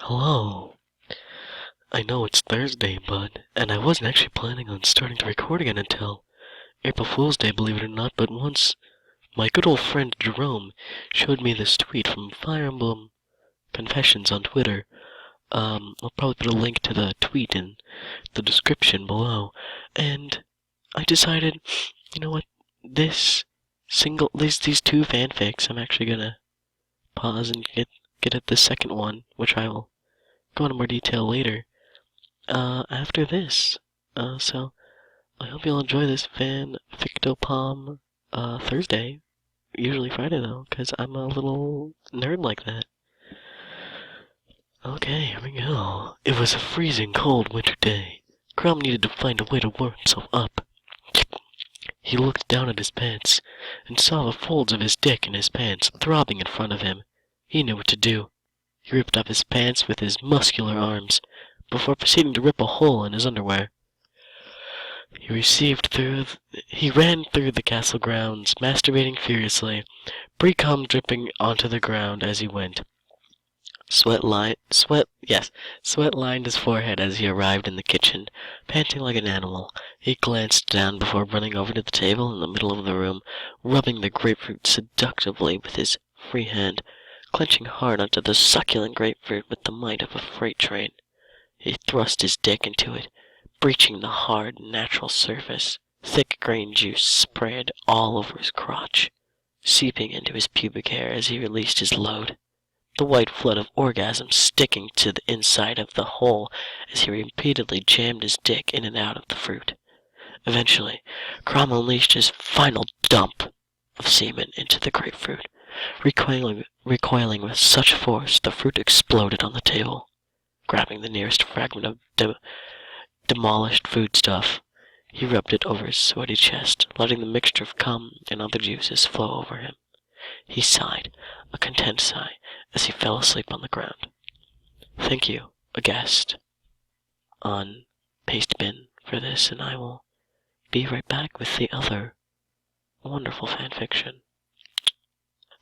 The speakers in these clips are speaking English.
Hello. I know it's Thursday, and I wasn't actually planning on starting to record again until April Fool's Day, believe it or not, but once my good old friend Chrom showed me this tweet from Fire Emblem Confessions on Twitter. I'll probably put a link to the tweet in the description below, and I decided, you know what, these two fanfics, I'm actually gonna pause and get at the second one, which I will go into more detail later, after this. So, I hope you'll enjoy this Fanfictopalm, Thursday. Usually Friday, though, because I'm a little nerd like that. Okay, here we go. It was a freezing cold winter day. Chrom needed to find a way to warm himself up. He looked down at his pants, and saw the folds of his dick in his pants throbbing in front of him. He knew what to do. He ripped up his pants with his muscular arms, before proceeding to rip a hole in his underwear. He ran through the castle grounds, masturbating furiously, pre-cum dripping onto the ground as he went. Sweat lined his forehead as he arrived in the kitchen, panting like an animal. He glanced down before running over to the table in the middle of the room, rubbing the grapefruit seductively with his free hand, clenching hard onto the succulent grapefruit with the might of a freight train. He thrust his dick into it, breaching the hard, natural surface. Thick green juice sprayed all over his crotch, seeping into his pubic hair as he released his load, the white flood of orgasm sticking to the inside of the hole as he repeatedly jammed his dick in and out of the fruit. Eventually, Chrom unleashed his final dump of semen into the grapefruit. Recoiling with such force, the fruit exploded on the table. Grabbing the nearest fragment of demolished foodstuff, he rubbed it over his sweaty chest, letting the mixture of cum and other juices flow over him. He sighed, a content sigh, as he fell asleep on the ground. Thank you, a guest, on Pastebin for this, and I will be right back with the other wonderful fanfiction.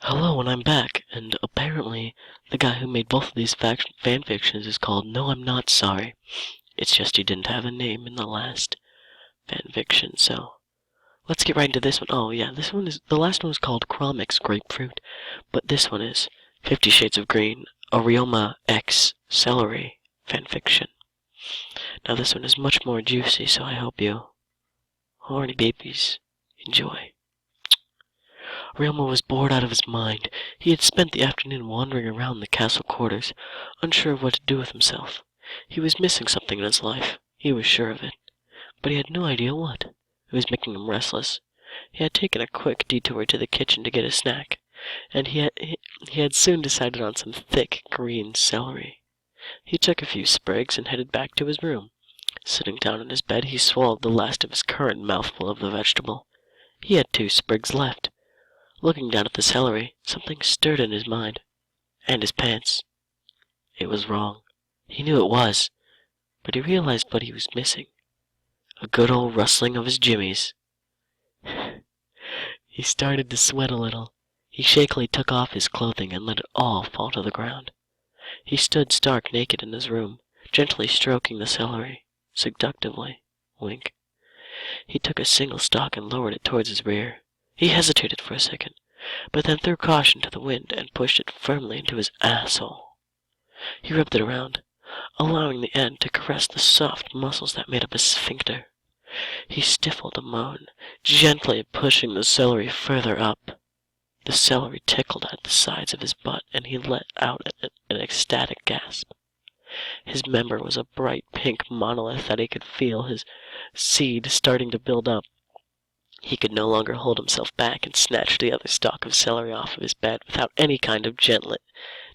Hello, and I'm back, and apparently the guy who made both of these fanfictions is called No I'm Not Sorry. It's just he didn't have a name in the last fanfiction, so let's get right into this one. Oh yeah, the last one was called Chromic's Grapefruit, but this one is 50 Shades of Green, a Ryoma X Celery fanfiction. Now this one is much more juicy, so I hope you horny babies enjoy. Ryoma was bored out of his mind. He had spent the afternoon wandering around the castle quarters, unsure of what to do with himself. He was missing something in his life. He was sure of it. But he had no idea what. It was making him restless. He had taken a quick detour to the kitchen to get a snack, and he had soon decided on some thick green celery. He took a few sprigs and headed back to his room. Sitting down in his bed, he swallowed the last of his current mouthful of the vegetable. He had 2 sprigs left. Looking down at the celery, something stirred in his mind, and his pants. It was wrong. He knew it was, but he realized what he was missing. A good old rustling of his jimmies. He started to sweat a little. He shakily took off his clothing and let it all fall to the ground. He stood stark naked in his room, gently stroking the celery, seductively. Wink. He took a single stalk and lowered it towards his rear. He hesitated for a second, but then threw caution to the wind and pushed it firmly into his asshole. He rubbed it around, allowing the end to caress the soft muscles that made up his sphincter. He stifled a moan, gently pushing the celery further up. The celery tickled at the sides of his butt, and he let out an ecstatic gasp. His member was a bright pink monolith that he could feel his seed starting to build up. He could no longer hold himself back and snatched the other stalk of celery off of his bed without any kind of gentleness.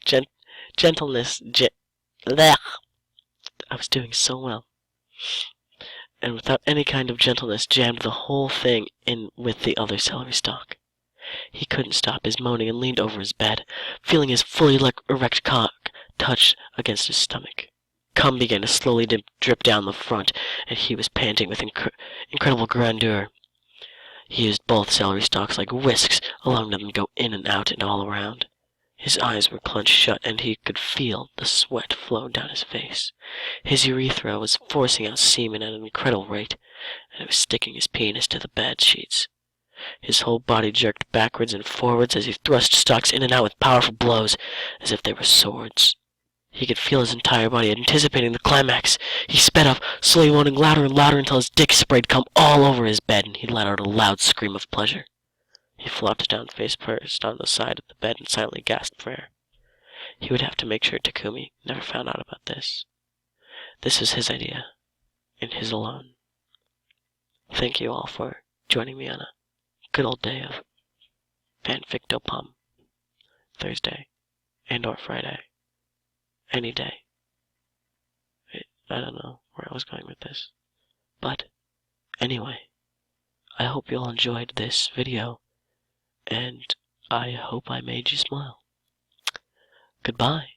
I was doing so well. And without any kind of gentleness, jammed the whole thing in with the other celery stalk. He couldn't stop his moaning and leaned over his bed, feeling his fully erect cock touch against his stomach. Cum began to slowly drip down the front, and he was panting with incredible grandeur. He used both celery stalks like whisks, allowing them to go in and out and all around. His eyes were clenched shut, and he could feel the sweat flow down his face. His urethra was forcing out semen at an incredible rate, and it was sticking his penis to the bed sheets. His whole body jerked backwards and forwards as he thrust stocks in and out with powerful blows, as if they were swords. He could feel his entire body anticipating the climax. He sped up, slowly moaning louder and louder until his dick sprayed cum all over his bed, and he let out a loud scream of pleasure. He flopped down face first on the side of the bed and silently gasped for air. He would have to make sure Takumi never found out about this. This was his idea, and his alone. Thank you all for joining me on a good old day of FanFiction Thursday and/or Friday. Any day. I don't know where I was going with this. But, anyway, I hope you all enjoyed this video, and I hope I made you smile. Goodbye.